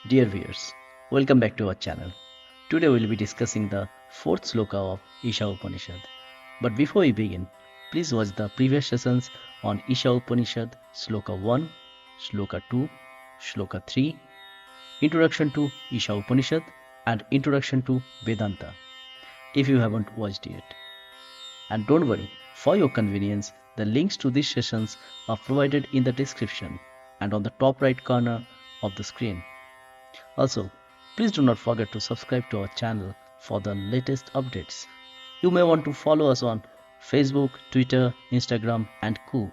Dear viewers, welcome back to our channel. Today we will be discussing the fourth Shloka of Isha Upanishad. But before we begin, please watch the previous sessions on Isha Upanishad Shloka 1, Shloka 2, Shloka 3, Introduction to Isha Upanishad and Introduction to Vedanta if you haven't watched yet. And don't worry, for your convenience, the links to these sessions are provided in the description and on the top right corner of the screen. Also, please do not forget to subscribe to our channel for the latest updates. You may want to follow us on Facebook, Twitter, Instagram and Co.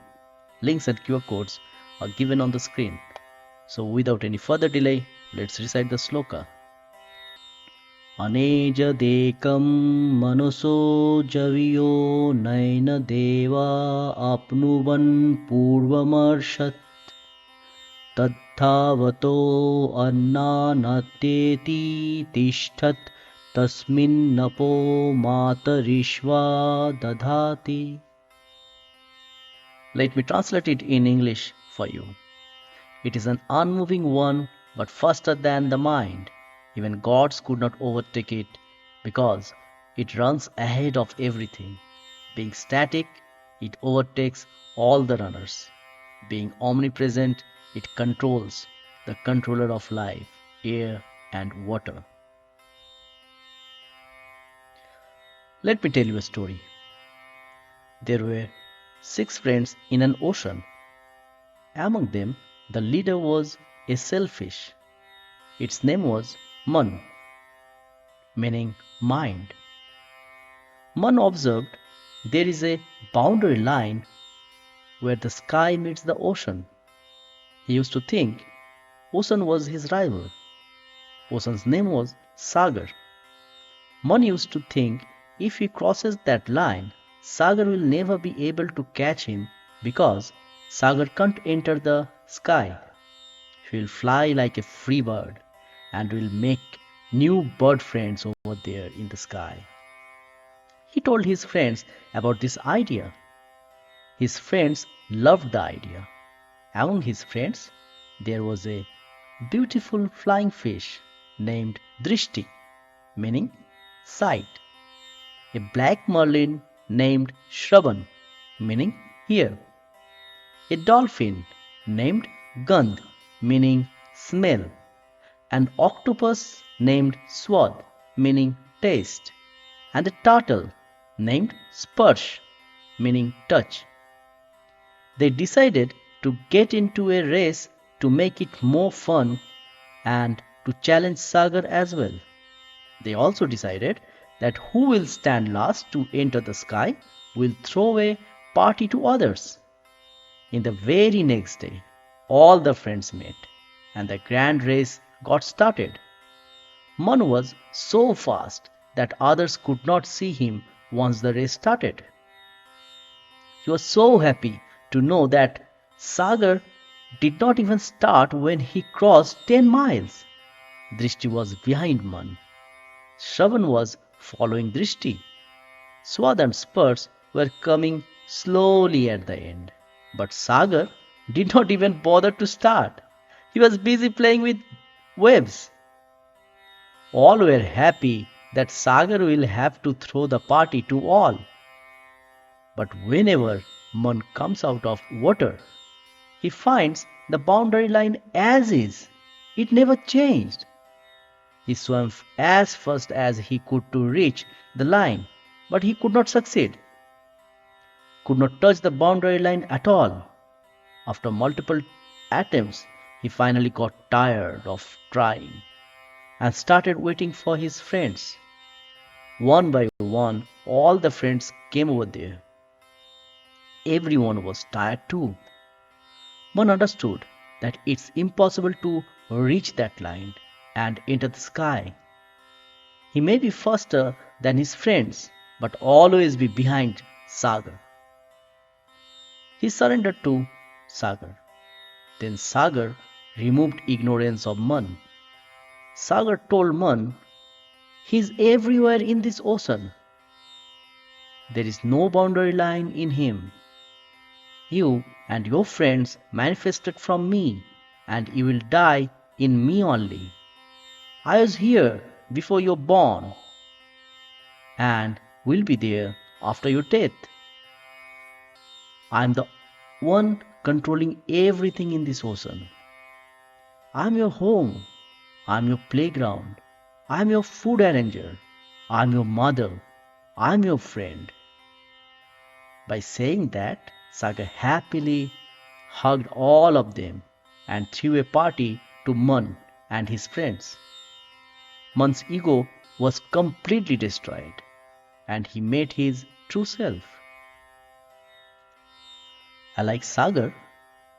Links and QR codes are given on the screen. So without any further delay, let's recite the Shloka. anejadekaṁ manaso javiyo naina deva apnuvan purvamarshat तद्धावतो अन्नानात्येति तिष्ठत् तस्मिन्नपो मातरिश्वा दधाति. Let me translate it in English for you. It is an unmoving one, but faster than the mind. Even gods could not overtake it because it runs ahead of everything. Being static, it overtakes all the runners. Being omnipresent, it controls the controller of life, air and water. Let me tell you a story. There were 6 friends in an ocean. Among them, the leader was a shellfish. Its name was Man, meaning mind. Man observed there is a boundary line where the sky meets the ocean. He used to think ocean was his rival. Ocean's name was Sagar. Man used to think if he crosses that line, Sagar will never be able to catch him because Sagar can't enter the sky. He will fly like a free bird and will make new bird friends over there in the sky. He told his friends about this idea. His friends loved the idea. Among his friends, there was a beautiful flying fish named Drishti, meaning sight, a black marlin named Shravan, meaning hear, a dolphin named Gandh, meaning smell, an octopus named Swad, meaning taste, and a turtle named Sparsh, meaning touch. They decided to get into a race to make it more fun and to challenge Sagar as well. They also decided that who will stand last to enter the sky will throw a party to others. In the very next day, all the friends met and the grand race got started. Man was so fast that others could not see him once the race started. He was so happy to know that Sagar did not even start when he crossed 10 miles. Drishti was behind Man. Shravan was following Drishti. Swad and Spurs were coming slowly at the end. But Sagar did not even bother to start. He was busy playing with waves. All were happy that Sagar will have to throw the party to all. But whenever Man comes out of water, he finds the boundary line as is. It never changed. He swam as fast as he could to reach the line, but he could not succeed. Could not touch the boundary line at all. After multiple attempts, he finally got tired of trying and started waiting for his friends. One by one, all the friends came over there. Everyone was tired too. Man understood that it's impossible to reach that line and enter the sky. He may be faster than his friends, but always be behind Sagar. He surrendered to Sagar. Then Sagar removed ignorance of Man. Sagar told Man, "He is everywhere in this ocean. There is no boundary line in him. You and your friends manifested from me, and you will die in me only. I was here before you were born and will be there after your death. I am the one controlling everything in this ocean. I am your home. I am your playground. I am your food arranger. I am your mother. I am your friend. By saying that, Saga happily hugged all of them and threw a party to Mun and his friends. Mun's ego was completely destroyed and he met his true self. Like Sagar,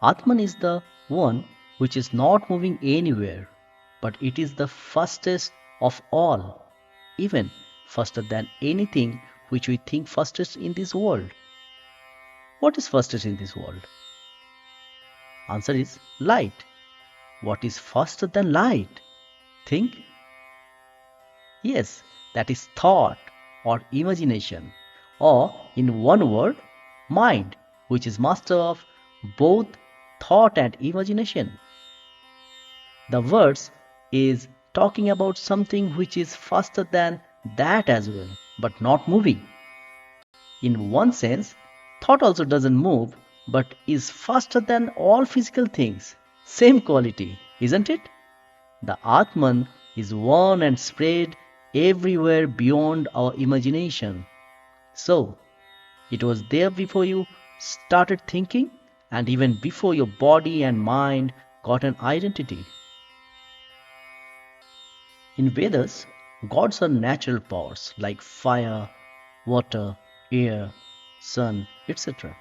Atman is the one which is not moving anywhere, but it is the fastest of all, even faster than anything which we think fastest in this world. What is fastest in this world? Answer is light. What is faster than light? Think. Yes, that is thought or imagination, or in one word, mind, which is master of both thought and imagination. The verse is talking about something which is faster than that as well, but not moving. In one sense, thought also doesn't move, but is faster than all physical things. Same quality, isn't it? The Atman is one and spread everywhere beyond our imagination. So, it was there before you started thinking and even before your body and mind got an identity. In Vedas, gods are natural powers like fire, water, air, sun, etc.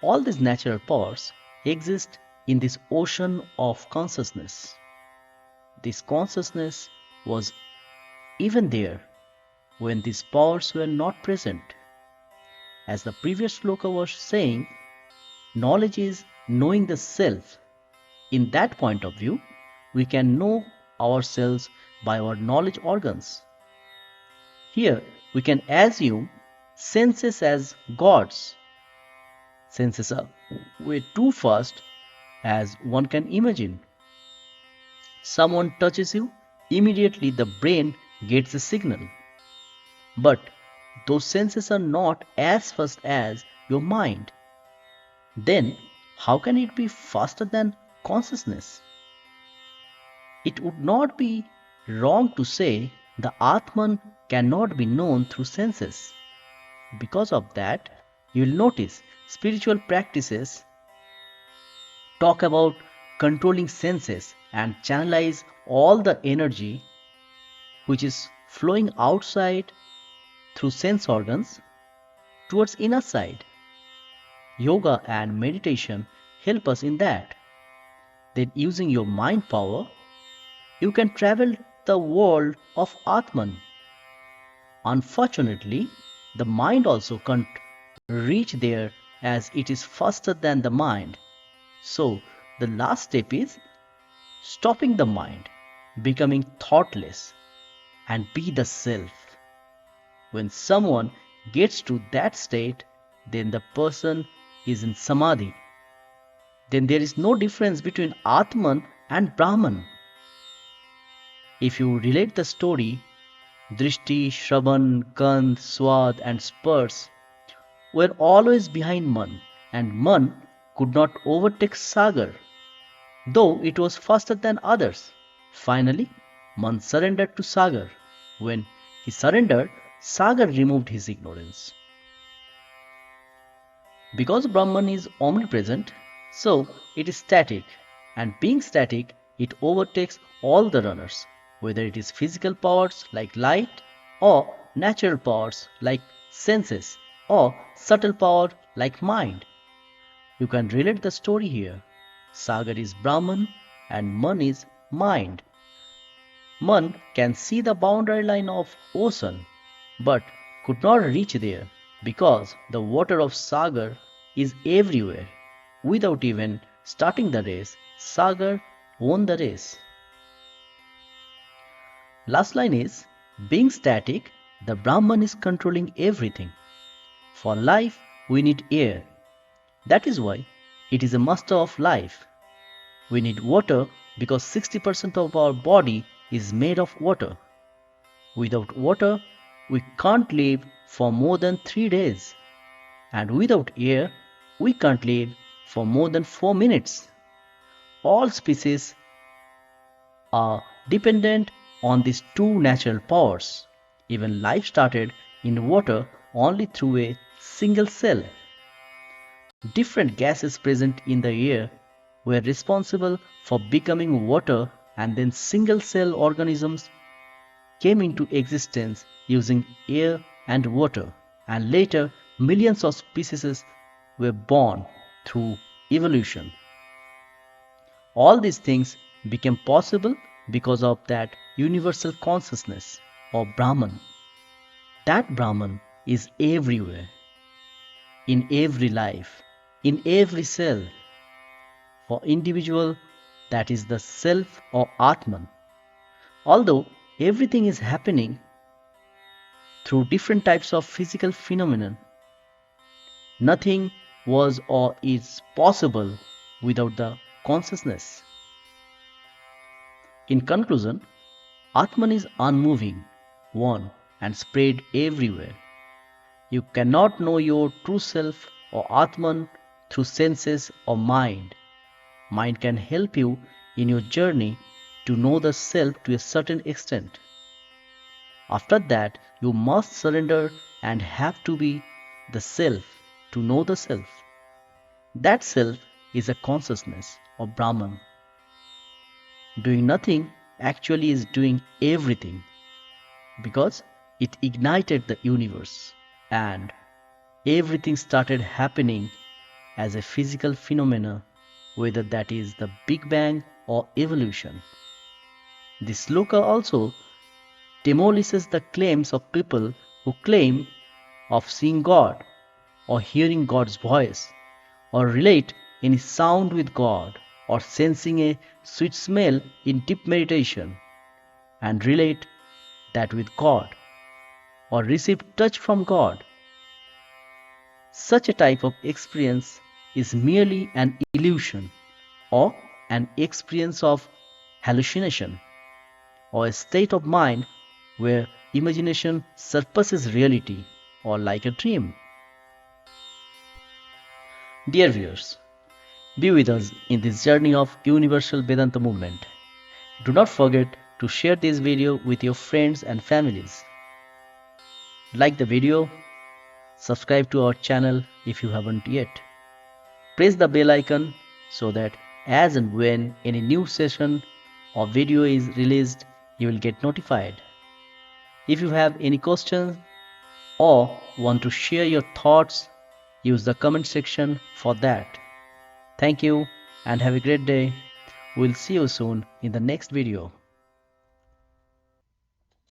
All these natural powers exist in this ocean of consciousness. This consciousness was even there when these powers were not present. As the previous shloka was saying, knowledge is knowing the self. In that point of view, we can know ourselves by our knowledge organs. Here, we can assume senses as gods. Senses are way too fast as one can imagine. Someone touches you, immediately the brain gets a signal. But those senses are not as fast as your mind. Then, how can it be faster than consciousness? It would not be wrong to say the Atman cannot be known through senses. Because of that, you will notice spiritual practices talk about controlling senses and channelize all the energy which is flowing outside through sense organs towards inner side. Yoga and meditation help us in that. Then using your mind power, you can travel the world of Atman. Unfortunately, the mind also can't reach there as it is faster than the mind. So, the last step is stopping the mind, becoming thoughtless, and be the self. When someone gets to that state, then the person is in samadhi. Then there is no difference between Atman and Brahman. If you relate the story, Drishti, Shravan, Gandh, Swad and Spars were always behind Man, and Man could not overtake Sagar, though it was faster than others. Finally, Man surrendered to Sagar. When he surrendered, Sagar removed his ignorance. Because Brahman is omnipresent, so it is static, and being static, it overtakes all the runners, whether it is physical powers like light, or natural powers like senses, or subtle power like mind. You can relate the story here. Sagar is Brahman and Man is mind. Man can see the boundary line of ocean, but could not reach there because the water of Sagar is everywhere. Without even starting the race, Sagar won the race. Last line is, being static, the Brahman is controlling everything. For life, we need air. That is why it is a master of life. We need water because 60% of our body is made of water. Without water, we can't live for more than 3 days. And without air, we can't live for more than 4 minutes. All species are dependent on these two natural powers. Even life started in water only through a single cell. Different gases present in the air were responsible for becoming water, and then single cell organisms came into existence using air and water, and later millions of species were born through evolution. All these things became possible because of that universal consciousness or Brahman. That Brahman is everywhere, in every life, in every cell. For individual, that is the self or Atman. Although everything is happening through different types of physical phenomenon, nothing was or is possible without the consciousness. In conclusion, Atman is unmoving, one, and spread everywhere. You cannot know your true self or Atman through senses or mind. Mind can help you in your journey to know the self to a certain extent. After that, you must surrender and have to be the self to know the self. That self is a consciousness or Brahman. Doing nothing actually is doing everything, because it ignited the universe and everything started happening as a physical phenomena, whether that is the Big Bang or evolution. This Shloka also demolishes the claims of people who claim of seeing God or hearing God's voice or relate any sound with God or sensing a sweet smell in deep meditation and relate that with God or receive touch from God. Such a type of experience is merely an illusion or an experience of hallucination or a state of mind where imagination surpasses reality or like a dream. Dear viewers, be with us in this journey of Universal Vedanta Movement. Do not forget to share this video with your friends and families. Like the video, subscribe to our channel if you haven't yet. Press the bell icon so that as and when any new session or video is released, you will get notified. If you have any questions or want to share your thoughts, use the comment section for that. Thank you and have a great day. We'll see you soon in the next video.